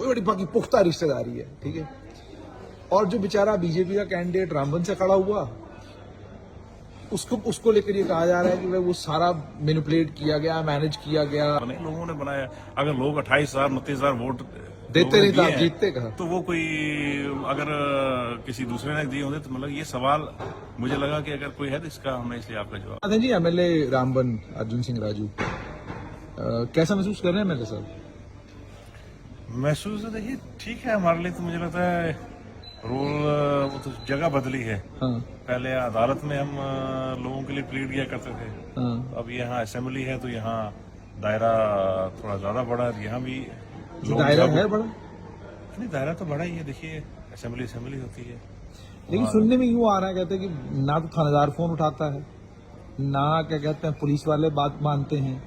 बड़ी बाकी पुख्ता रिश्तेदारी है, ठीक है। और जो बेचारा बीजेपी का कैंडिडेट रामबन से खड़ा हुआ, उसको लेकर ये कहा जा रहा है कि भाई वो सारा मैनिपुलेट किया गया, मैनेज किया गया। लोगों ने बनाया। अगर लोग 28,000 29,000 वोट देते नहीं तो आप जीतते कहा। तो वो कोई अगर किसी दूसरे ने दिए होते तो मतलब ये सवाल मुझे लगा कि अगर कोई है तो इसका हमने इसलिए आपका जवाब। जी एमएलए रामबन अर्जुन सिंह राजू कैसा महसूस कर रहे हैं एमएलए साहब? महसूस देखिए ठीक है हमारे लिए, तो मुझे लगता है रूल वो तो जगह बदली है। हाँ। पहले अदालत में हम लोगों के लिए प्लीड किया करते थे। हाँ। अब यहाँ असेंबली है तो यहाँ दायरा थोड़ा ज्यादा बड़ा है। यहाँ भी दायरा है बड़ा? नहीं, दायरा तो बड़ा ही है। देखिए असेंबली होती है। लेकिन सुनने में यूं आ रहा है, कहते हैं कि ना तो थानेदार फोन उठाता है, ना क्या कहते हैं पुलिस वाले बात मानते हैं।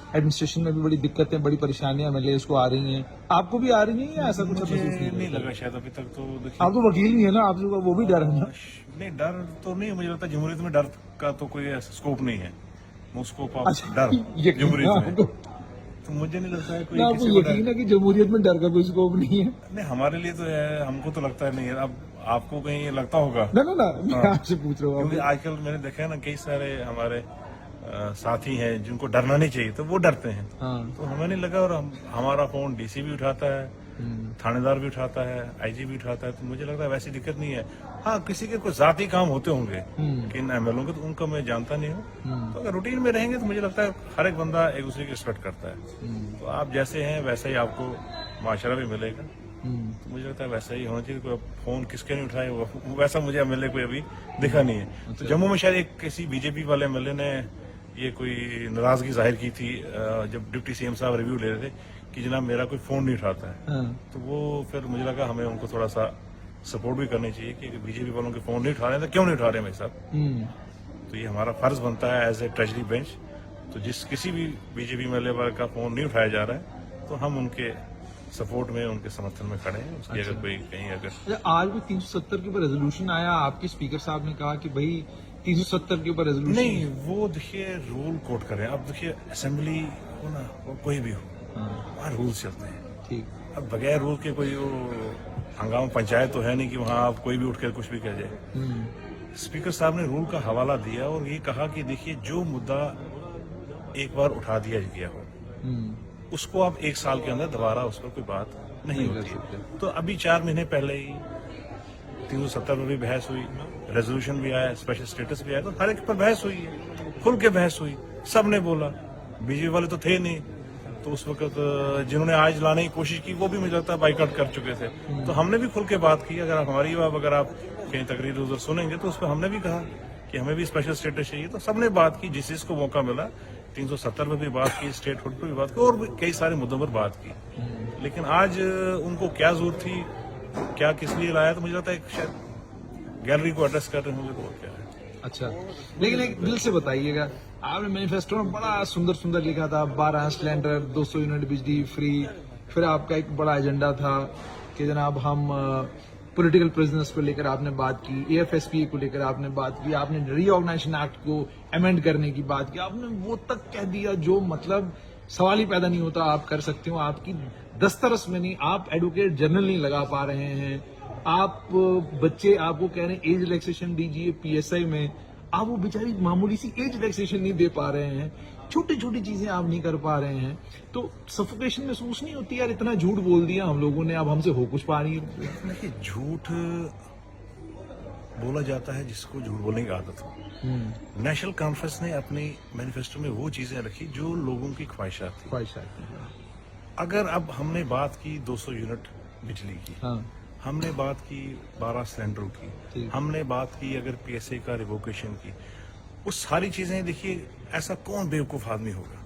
एडमिनिस्ट्रेशन में भी बड़ी दिक्कतें, बड़ी परेशानियां एमएलए को आ रही हैं। आपको भी आ रही हैं या ऐसा कुछ महसूस नहीं लगा शायद अभी तक तो। देखिए आप तो वकील नहीं है ना, आप वो भी डर है ना? नहीं, डर तो नहीं। मुझे लगता है जमहूरियत में डर का तो कोई स्कोप नहीं है। नो स्कोप ऑफ डर जमहूरियत में। तो मुझे नहीं लगता है कोई आपको यकीन है कि जमहूरियत में डर का कोई स्कोप नहीं है? नहीं, हमारे लिए तो है, हमको तो लगता है नहीं है। अब आपको कहीं ये लगता होगा? ना मैं आपसे पूछ रहा हूँ क्योंकि आजकल मैंने देखा है ना, कई सारे हमारे साथी हैं जिनको डरना नहीं चाहिए तो वो डरते हैं। हाँ। तो हमें नहीं लगा। और हमारा फोन डीसी भी उठाता है, थानेदार भी उठाता है, आईजी भी उठाता है। तो मुझे लगता है वैसी दिक्कत नहीं है। हाँ, किसी के कोई जाती काम होते होंगे, लेकिन एमएलओ के तो उनका मैं जानता नहीं हूँ। तो अगर रूटीन में रहेंगे तो मुझे लगता है हर एक बंदा एक दूसरे की रिस्पेक्ट करता है। तो आप जैसे हैं वैसा ही आपको माशरा भी मिलेगा। तो मुझे लगता है वैसा ही होना चाहिए। कोई फोन किसके नहीं उठाए वैसा मुझे एमएलए कोई अभी दिखा नहीं है। तो जम्मू में शायद एक किसी बीजेपी वाले एमएलए ने ये कोई नाराजगी जाहिर की थी जब डिप्टी सीएम साहब रिव्यू ले रहे थे कि जनाब मेरा कोई फोन नहीं उठाता है। हाँ। तो वो फिर मुझे लगा हमें उनको थोड़ा सा सपोर्ट भी करनी चाहिए कि बीजेपी वालों के फोन नहीं उठा रहे हैं तो क्यों नहीं उठा रहे हैं भाई साहब। तो ये हमारा फर्ज बनता है एज ए ट्रेजरी बेंच। तो किसी भी बीजेपी एमएलए का फोन नहीं उठाया जा रहा है तो हम उनके सपोर्ट में, उनके समर्थन में खड़े हैं। उसकी अगर कोई कहीं अगर आज भी 370 के ऊपर रेजोल्यूशन आया, आपके स्पीकर साहब ने कहा कि भाई 370 के ऊपर रेजोल्यूशन नहीं, वो देखिए रूल कोट करें। अब देखिए असेंबली हो ना, वो कोई भी हो, वहाँ रूल चलते हैं। ठीक। अब बगैर रूल के कोई वो हंगामा पंचायत तो है नहीं कि वहाँ आप कोई भी उठ कर कुछ भी कह जाए। स्पीकर साहब ने रूल का हवाला दिया और ये कहा कि देखिए जो मुद्दा एक बार उठा दिया गया हो उसको आप 1 साल के अंदर दोबारा उस पर कोई बात नहीं होती। तो अभी 4 महीने पहले ही 370 में भी बहस हुई, रेजोल्यूशन भी आया, स्पेशल स्टेटस भी आया। तो हर एक पर बहस हुई है, खुल के बहस हुई, सबने बोला। बीजेपी वाले तो थे नहीं, तो उस वक्त जिन्होंने आज लाने की कोशिश की वो भी मुझे लगता है बाइकआउट कर चुके थे। तो हमने भी खुल के बात की। अगर आप हमारी बात अगर आप कहीं तकरीर उधर सुनेंगे तो उस पर हमने भी कहा कि हमें भी स्पेशल स्टेटस चाहिए। तो सबने बात की, जिस जिसको मौका मिला। 370 में भी बात की, स्टेटहुड पर भी बात की और भी कई सारे मुद्दों पर बात की। लेकिन आज उनको क्या जरूरत थी, क्या किस लिए लाया, तो मुझे लगता है शायद गैलरी को एड्रेस कर रहे होंगे तो क्या है। अच्छा, लेकिन एक दिल से बताइएगा, आपने मैनिफेस्टो में बड़ा सुंदर लिखा था 12 सिलेंडर, 200 यूनिट बिजली फ्री। फिर आपका एक बड़ा एजेंडा था कि जनाब हम पॉलिटिकल प्रिजनर्स को लेकर आपने बात की, एएफएसपी को लेकर आपने बात की, आपने रीऑर्गेनाइजेशन एक्ट को अमेंड करने की बात की। आपने वो तक कह दिया जो मतलब सवाल ही पैदा नहीं होता आप कर सकते हो। आपकी दस्तरस में नहीं, आप एडवोकेट जनरल नहीं लगा पा रहे हैं। आप बच्चे आपको कह रहे हैं एज रिलैक्सेशन दीजिए पीएसआई में, आप वो बेचारी मामूली सी एज रिलैक्सेशन नहीं दे पा रहे हैं। छोटी छोटी चीजें आप नहीं कर पा रहे हैं। तो सफोकेशन महसूस नहीं होती यार, इतना झूठ बोल दिया हम लोगों ने, अब हमसे हो कुछ पा रही है। देखिए झूठ बोला जाता है जिसको झूठ बोलने की आदत हो। नेशनल कॉन्फ्रेंस ने अपनी मैनिफेस्टो में वो चीजें रखी जो लोगों की ख्वाहिशात थी। अगर अब हमने बात की 200 यूनिट बिजली की, हाँ। हमने बात की 12 सिलेंडरों की, हमने बात की अगर पीएसए का रिवोकेशन की, वो सारी चीजें देखिए ऐसा कौन बेवकूफ आदमी होगा।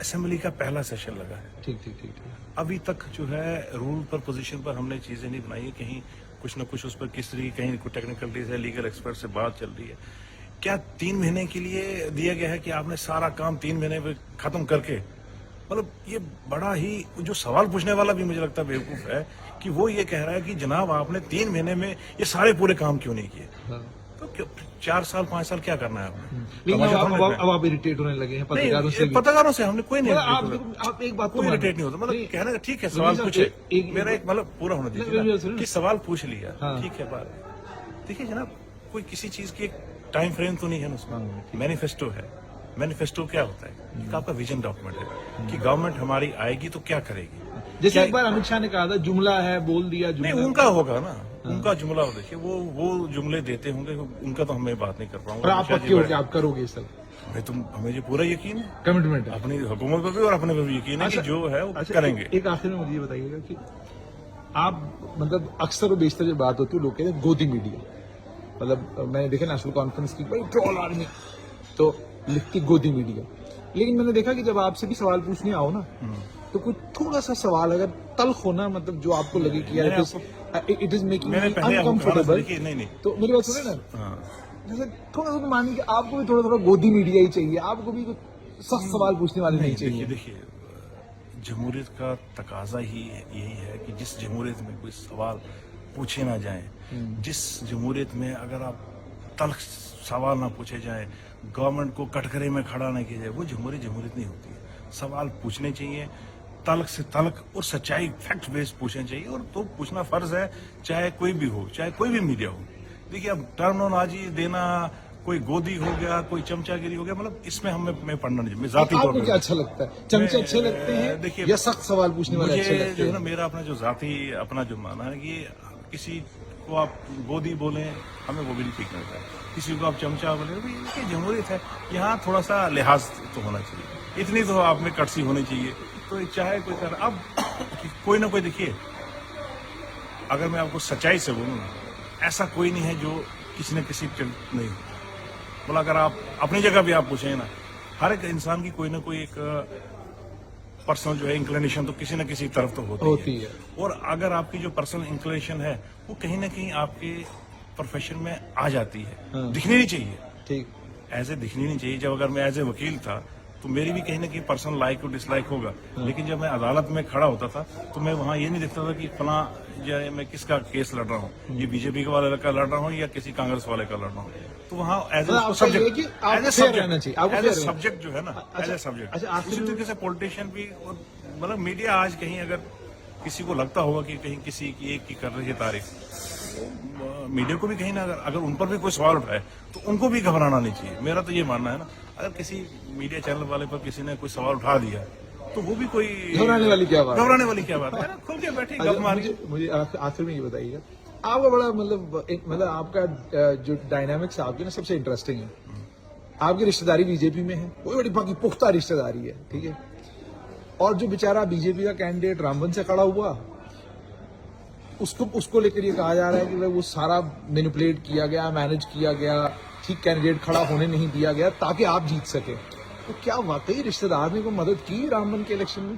असेंबली का पहला सेशन लगा है। ठीक। अभी तक जो है रूल पर पोजीशन पर हमने चीजें नहीं बनाई है। कहीं कुछ न कुछ उस पर किस तरीके कहीं कोई टेक्निकलिटीज है, लीगल एक्सपर्ट से बात चल रही है। क्या 3 महीने के लिए दिया गया है कि आपने सारा काम 3 महीने में खत्म करके, मतलब ये बड़ा ही जो सवाल पूछने वाला भी मुझे लगता है बेवकूफ है कि वो ये कह रहा है कि जनाब आपने 3 महीने में ये सारे पूरे काम क्यों नहीं किए। तो 4 साल 5 साल क्या करना है आपने? लेकिन तमाशा थोड़ी देखना है। अब आप इरिटेट होने लगे हैं पत्रकारों से नहीं, भी। पत्रकारों से हमने कोई नहीं मतलब आप एक बात तो कोई मानिए। इरिटेट नहीं होता, मतलब नहीं, कहना ठीक है, रवि सवाल साहब, पूछे, एक- मेरा एक मतलब पूरा होना नहीं, दीजिए सुनो। ना, कि सवाल पूछ लिया, हाँ। ठीक है बात। देखिए जनाब, कोई किसी चीज की एक टाइम फ्रेम तो नहीं है ना उसमें। हाँ, मैनिफेस्टो है, मैनिफेस्टो क्या होता है कि आपका विजन डॉक्यूमेंट है कि गवर्नमेंट हमारी आएगी तो क्या करेगी। जैसे क्या- एक बार अमित शाह ने कहा था जुमला है, बोल दिया नहीं, जुमला। उनका होगा ना, उनका जुमला हो, देखिए वो जुमले देते होंगे, उनका तो हमें बात नहीं कर पाऊंगा। और आप शायद पक्के ये हो कि आप करोगे सब भाई, तुम हमें ये पूरा यकीन है, कमिटमेंट है। अपनी हुकूमत पर भी और अपने पर भी यकीन है कि जो है वो करेंगे। एक आखिर में मुझे ये बताइएगा कि आप मतलब अक्सर और बेशतर जो बात होती है लोग कहते हैं गोदी मीडिया, मतलब मैंने देखा नेशनल कॉन्फ्रेंस की भाई ट्रोल आर्मी तो लिखती गोदी मीडिया, लेकिन मैंने देखा कि जब आपसे भी सवाल पूछने आओ ना तो कुछ थोड़ा सा सवाल अगर तल्ख होना, मतलब जो आपको लगे कि यार इट इज मेकिंग मैंने पहले आपको कहा था, अनकंफर्टेबल, देखिए, नहीं तो मेरी बात सुने ना, हाँ, जैसे थोड़ा सा मानिए कि आपको भी थोड़ा थोड़ा गोदी मीडिया ही चाहिए, आपको भी कुछ सख्त सवाल पूछने वाले नहीं चाहिए। देखिए जमहूरियत का तकाजा ही यही है कि जिस जमहूरियत में कोई सवाल पूछे ना जाए, जिस जमहूरियत में अगर आप तल्ख सवाल ना पूछे जाए, गवर्नमेंट को कटघरे में खड़ा ना किया जाए, वो जमहूरियत नहीं होती है। सवाल पूछने चाहिए, तल्ख से तल्ख और सच्चाई फैक्ट बेस्ड पूछना चाहिए, और तो पूछना फर्ज है, चाहे कोई भी हो, चाहे कोई भी मीडिया हो। देखिए अब टर्मिनोलॉजी देना, कोई गोदी हो गया, कोई चमचागिरी हो गया, मतलब इसमें मैं पढ़ना नहीं, मैं जाती तौर आपको पर क्या अच्छा लगता है, चमचे अच्छे लगते हैं देखिए, या सख्त सवाल पूछने वाले मुझे अच्छे लगते जो है ना, हैं? मेरा अपना जो जाती अपना जो मानना है कि किसी को आप गोदी बोले, हमें वो भी नहीं ठीक लगता है। किसी को आप चमचा बोले, भाई ये जमहूरियत है, यहाँ थोड़ा सा लिहाज तो होना चाहिए, इतनी तो आप में कटसी होनी चाहिए। तो चाहे कोई कर, अब कोई ना कोई, देखिए अगर मैं आपको सच्चाई से बोलूँ ना, ऐसा कोई नहीं है जो किसी न किसी नहीं हो। मतलब अगर आप अपनी जगह भी आप पूछें ना, हर एक इंसान की कोई ना कोई एक पर्सनल जो है इंक्लिनेशन तो किसी न किसी तरफ तो होती है। और अगर आपकी जो पर्सनल इंक्लिनेशन है वो कहीं ना कहीं आपके प्रोफेशन में आ जाती है, हाँ। दिखनी नहीं चाहिए, ठीक, ऐसे दिखनी नहीं चाहिए। जब अगर मैं एज ए वकील था तो मेरी भी कहीं ना कहीं पर्सनल लाइक और डिसलाइक होगा, लेकिन जब मैं अदालत में खड़ा होता था तो मैं वहाँ ये नहीं देखता था कि फला जो है मैं किसका केस लड़ रहा हूँ, ये बीजेपी के वाले का लड़ रहा हूँ या किसी कांग्रेस वाले का लड़ रहा हूँ। तो वहाँ एज ए सब्जेक्ट जो है ना, एज ए सब्जेक्ट। उसी तरीके से पॉलिटिशियन भी, मतलब मीडिया आज कहीं अगर किसी को लगता होगा कि कहीं किसी की एक की कर रही है तारीफ, मीडिया को भी कहीं ना अगर उन पर भी कोई सवाल उठाए तो उनको भी घबराना नहीं चाहिए। मेरा तो ये मानना है ना, अगर किसी मीडिया चैनल वाले पर किसी ने कोई सवाल उठा दिया तो वो भी कोई घबराने वाली क्या बात है ना, खुल के बैठे गप मारिए। मुझे आखिर में ये बताइएगा, आपका बड़ा मतलब आपका जो डायनामिक्स आपकी ना सबसे इंटरेस्टिंग है। आपकी रिश्तेदारी बीजेपी में है, कोई बड़ी बाकी पुख्ता रिश्तेदारी है, ठीक है, और जो बेचारा बीजेपी का कैंडिडेट रामबन से खड़ा हुआ, उसको लेकर ये कहा जा रहा है कि वो सारा मैनिपुलेट किया गया, मैनेज किया गया, ठीक कैंडिडेट खड़ा होने नहीं दिया गया ताकि आप जीत सके। तो क्या वाकई रिश्तेदार ने को मदद की रामबन के इलेक्शन में?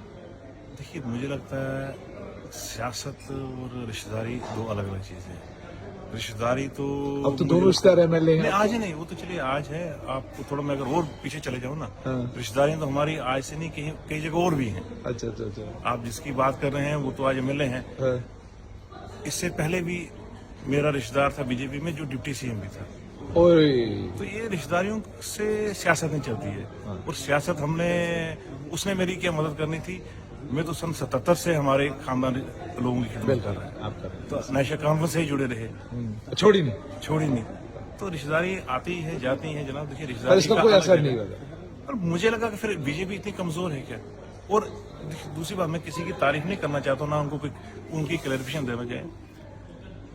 देखिए मुझे लगता है सियासत और रिश्तेदारी दो अलग अलग चीजें हैं। रिश्तेदारी तो अब तो दोनों रिश्तेदार एमएलए हैं। आज ही नहीं, वो तो चलिए आज है, आपको थोड़ा मैं अगर और पीछे चले जाऊँ ना, हाँ। रिश्तेदारी तो हमारी आज से नहीं, कई जगह और भी हैं। अच्छा। आप जिसकी बात कर रहे हैं वो तो आज एमएलए हैं। हाँ। इससे पहले भी मेरा रिश्तेदार था बीजेपी में जो डिप्टी सीएम भी था। ओए, तो ये रिश्तेदारियों से सियासत नहीं चलती है। और सियासत उसने मेरी क्या मदद करनी थी, मैं तो सन 77 से हमारे खानदान लोगों की खिदमत कर रहा है, आप कर रहे हैं। तो नेशनल कॉन्फ्रेंस से ही जुड़े रहे, छोड़ी नहीं, तो रिश्तेदारी आती है जाती है जनाब। देखिए पर रिश्तेदारी इसका का कोई अलग असर है। नहीं होगा। और मुझे लगा कि फिर बीजेपी इतनी कमजोर है क्या। और दूसरी बात, मैं किसी की तारीफ नहीं करना चाहता हूँ, ना उनको उनकी क्लैरिफिकेशन देना चाहिए।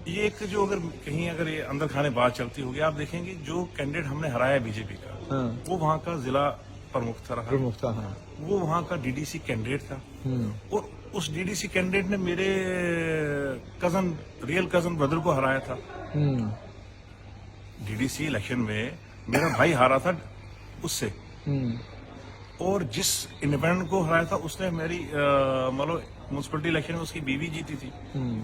ये एक जो अगर कहीं अगर ये अंदर खाने बात चलती होगी, आप देखेंगे जो कैंडिडेट हमने हराया बीजेपी का, हाँ। वो वहाँ का जिला प्रमुख था, हाँ। वो वहाँ का डीडीसी कैंडिडेट था, और उस डीडीसी कैंडिडेट ने मेरे रियल कजन ब्रदर को हराया था। डीडीसी इलेक्शन में मेरा भाई हारा था उससे, और जिस इंडिपेंडेंट को हराया था उसने मेरी मतलब म्यूनसिपलिटी इलेक्शन में उसकी बीवी जीती थी।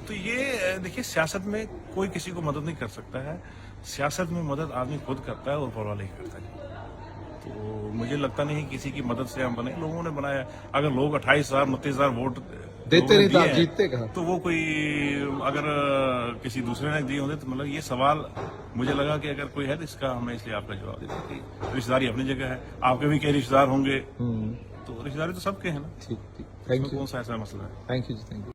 तो ये देखिए, सियासत में कोई किसी को मदद नहीं कर सकता है, सियासत में मदद आदमी खुद करता है और ऊपर वाला ही करता है। तो मुझे लगता नहीं किसी की मदद से हम बने, लोगों ने बनाया। अगर लोग 28,000 29,000 वोट देते नहीं तो दिए आप हैं, जीतते कहाँ? तो वो कोई अगर किसी दूसरे ने दिए होते तो मतलब ये सवाल मुझे लगा कि अगर कोई है तो इसका हमें इसलिए आपका जवाब देते कि रिश्तेदारी अपनी जगह है, आपके भी कई रिश्तेदार होंगे, तो रिश्तेदारी तो सबके हैं ना, ठीक ठीक, थैंक इसमें यू, कौन सा ऐसा मसला है। Thank you ji, thank you.